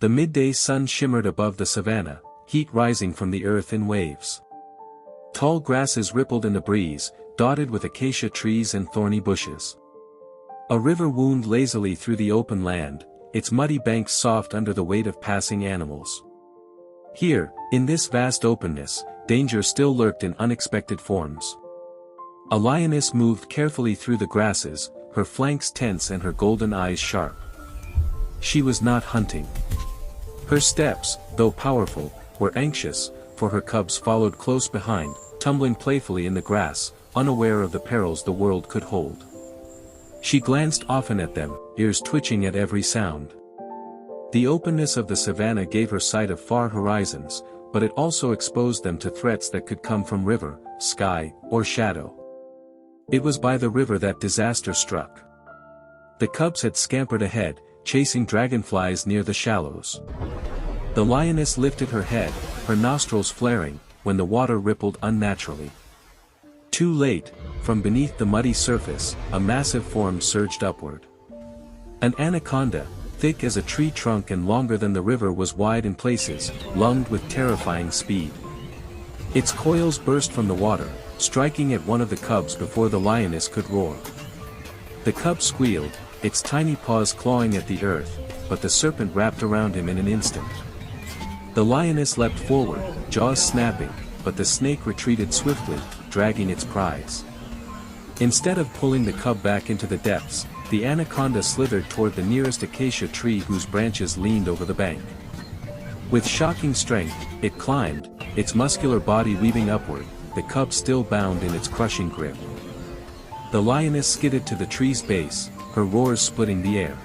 The midday sun shimmered above the savanna, heat rising from the earth in waves. Tall grasses rippled in the breeze, dotted with acacia trees and thorny bushes. A river wound lazily through the open land, its muddy banks soft under the weight of passing animals. Here, in this vast openness, danger still lurked in unexpected forms. A lioness moved carefully through the grasses, her flanks tense and her golden eyes sharp. She was not hunting. Her steps, though powerful, were anxious, for her cubs followed close behind, tumbling playfully in the grass, unaware of the perils the world could hold. She glanced often at them, ears twitching at every sound. The openness of the savanna gave her sight of far horizons, but it also exposed them to threats that could come from river, sky, or shadow. It was by the river that disaster struck. The cubs had scampered ahead, chasing dragonflies near the shallows. The lioness lifted her head, her nostrils flaring, when the water rippled unnaturally. Too late, from beneath the muddy surface, a massive form surged upward. An anaconda, thick as a tree trunk and longer than the river, was wide in places, lunged with terrifying speed. Its coils burst from the water, striking at one of the cubs before the lioness could roar. The cub squealed, its tiny paws clawing at the earth, but the serpent wrapped around him in an instant. The lioness leapt forward, jaws snapping, but the snake retreated swiftly, dragging its prize. Instead of pulling the cub back into the depths, the anaconda slithered toward the nearest acacia tree whose branches leaned over the bank. With shocking strength, it climbed, its muscular body weaving upward, the cub still bound in its crushing grip. The lioness skidded to the tree's base, her roars splitting the air.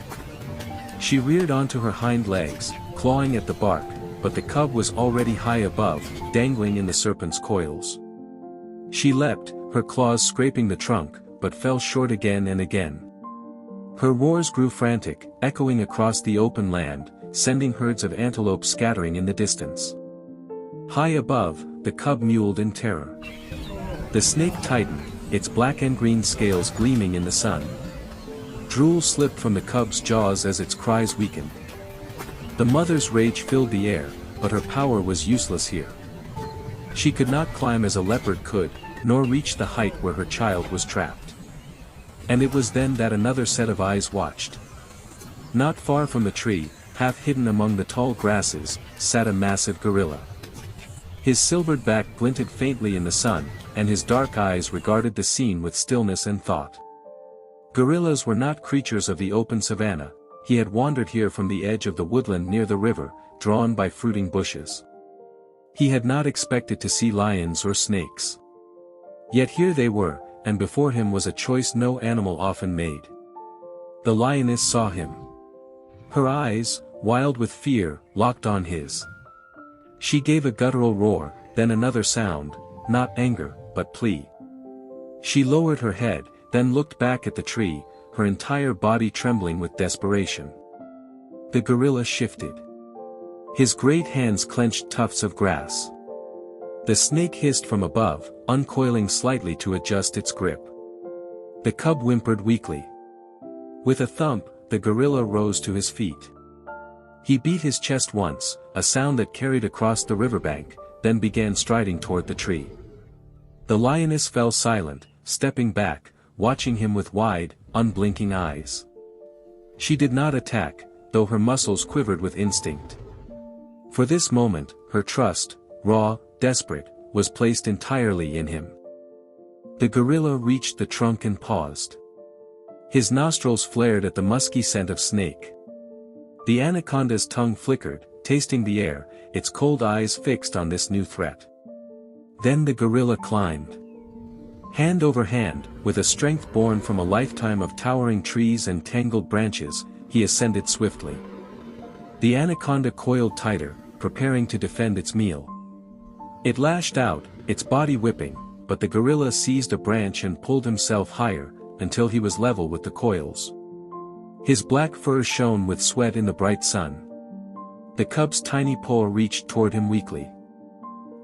She reared onto her hind legs, clawing at the bark, but the cub was already high above, dangling in the serpent's coils. She leapt, her claws scraping the trunk, but fell short again and again. Her roars grew frantic, echoing across the open land, sending herds of antelope scattering in the distance. High above, the cub mewled in terror. The snake tightened, its black and green scales gleaming in the sun. Drool slipped from the cub's jaws as its cries weakened. The mother's rage filled the air, but her power was useless here. She could not climb as a leopard could, nor reach the height where her child was trapped. And it was then that another set of eyes watched. Not far from the tree, half hidden among the tall grasses, sat a massive gorilla. His silvered back glinted faintly in the sun, and his dark eyes regarded the scene with stillness and thought. Gorillas were not creatures of the open savanna. He had wandered here from the edge of the woodland near the river, drawn by fruiting bushes. He had not expected to see lions or snakes. Yet here they were, and before him was a choice no animal often made. The lioness saw him. Her eyes, wild with fear, locked on his. She gave a guttural roar, then another sound, not anger, but plea. She lowered her head, then looked back at the tree, her entire body trembling with desperation. The gorilla shifted. His great hands clenched tufts of grass. The snake hissed from above, uncoiling slightly to adjust its grip. The cub whimpered weakly. With a thump, the gorilla rose to his feet. He beat his chest once, a sound that carried across the riverbank, then began striding toward the tree. The lioness fell silent, stepping back, watching him with wide, unblinking eyes. She did not attack, though her muscles quivered with instinct. For this moment, her trust, raw, desperate, was placed entirely in him. The gorilla reached the trunk and paused. His nostrils flared at the musky scent of snake. The anaconda's tongue flickered, tasting the air, its cold eyes fixed on this new threat. Then the gorilla climbed. Hand over hand, with a strength born from a lifetime of towering trees and tangled branches, he ascended swiftly. The anaconda coiled tighter, preparing to defend its meal. It lashed out, its body whipping, but the gorilla seized a branch and pulled himself higher, until he was level with the coils. His black fur shone with sweat in the bright sun. The cub's tiny paw reached toward him weakly.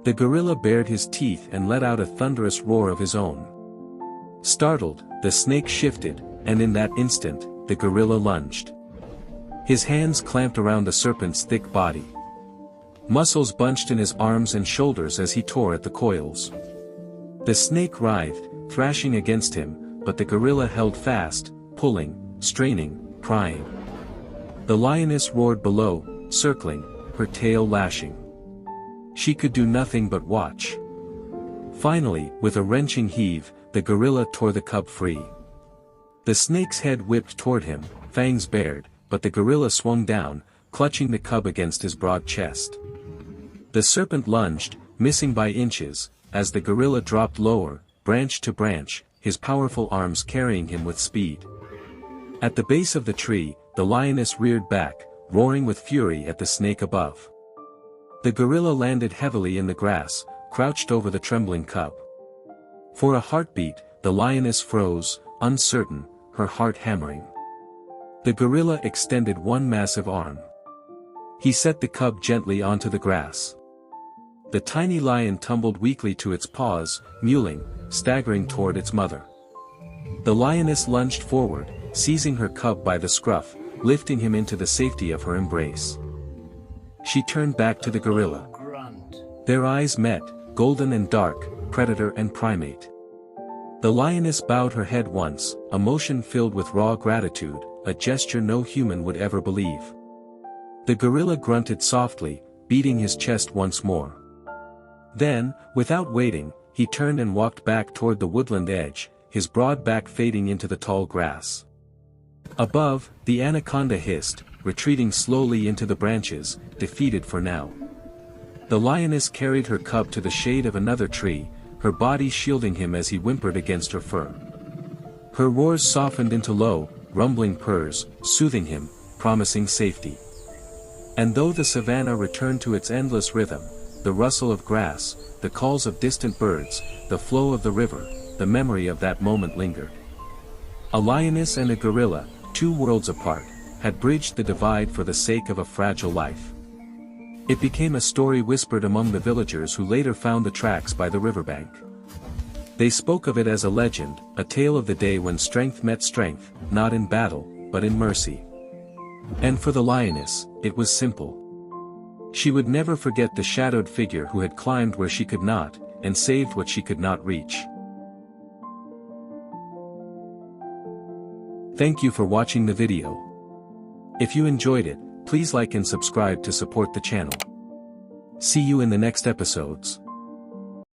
The gorilla bared his teeth and let out a thunderous roar of his own. Startled, the snake shifted, and in that instant, the gorilla lunged. His hands clamped around the serpent's thick body. Muscles bunched in his arms and shoulders as he tore at the coils. The snake writhed, thrashing against him, but the gorilla held fast, pulling, straining, crying. The lioness roared below, circling, her tail lashing. She could do nothing but watch. Finally, with a wrenching heave, the gorilla tore the cub free. The snake's head whipped toward him, fangs bared, but the gorilla swung down, clutching the cub against his broad chest. The serpent lunged, missing by inches, as the gorilla dropped lower, branch to branch, his powerful arms carrying him with speed. At the base of the tree, the lioness reared back, roaring with fury at the snake above. The gorilla landed heavily in the grass, crouched over the trembling cub. For a heartbeat, the lioness froze, uncertain, her heart hammering. The gorilla extended one massive arm. He set the cub gently onto the grass. The tiny lion tumbled weakly to its paws, mewling, staggering toward its mother. The lioness lunged forward, seizing her cub by the scruff, lifting him into the safety of her embrace. She turned back to the gorilla. Their eyes met, golden and dark, predator and primate. The lioness bowed her head once, a motion filled with raw gratitude, a gesture no human would ever believe. The gorilla grunted softly, beating his chest once more. Then, without waiting, he turned and walked back toward the woodland edge, his broad back fading into the tall grass. Above, the anaconda hissed, retreating slowly into the branches, defeated for now. The lioness carried her cub to the shade of another tree, her body shielding him as he whimpered against her fur. Her roars softened into low, rumbling purrs, soothing him, promising safety. And though the savanna returned to its endless rhythm, the rustle of grass, the calls of distant birds, the flow of the river, the memory of that moment lingered. A lioness and a gorilla, 2 worlds apart, had bridged the divide for the sake of a fragile life. It became a story whispered among the villagers who later found the tracks by the riverbank. They spoke of it as a legend, a tale of the day when strength met strength, not in battle, but in mercy. And for the lioness, it was simple. She would never forget the shadowed figure who had climbed where she could not, and saved what she could not reach. Thank you for watching the video. If you enjoyed it, please like and subscribe to support the channel. See you in the next episodes.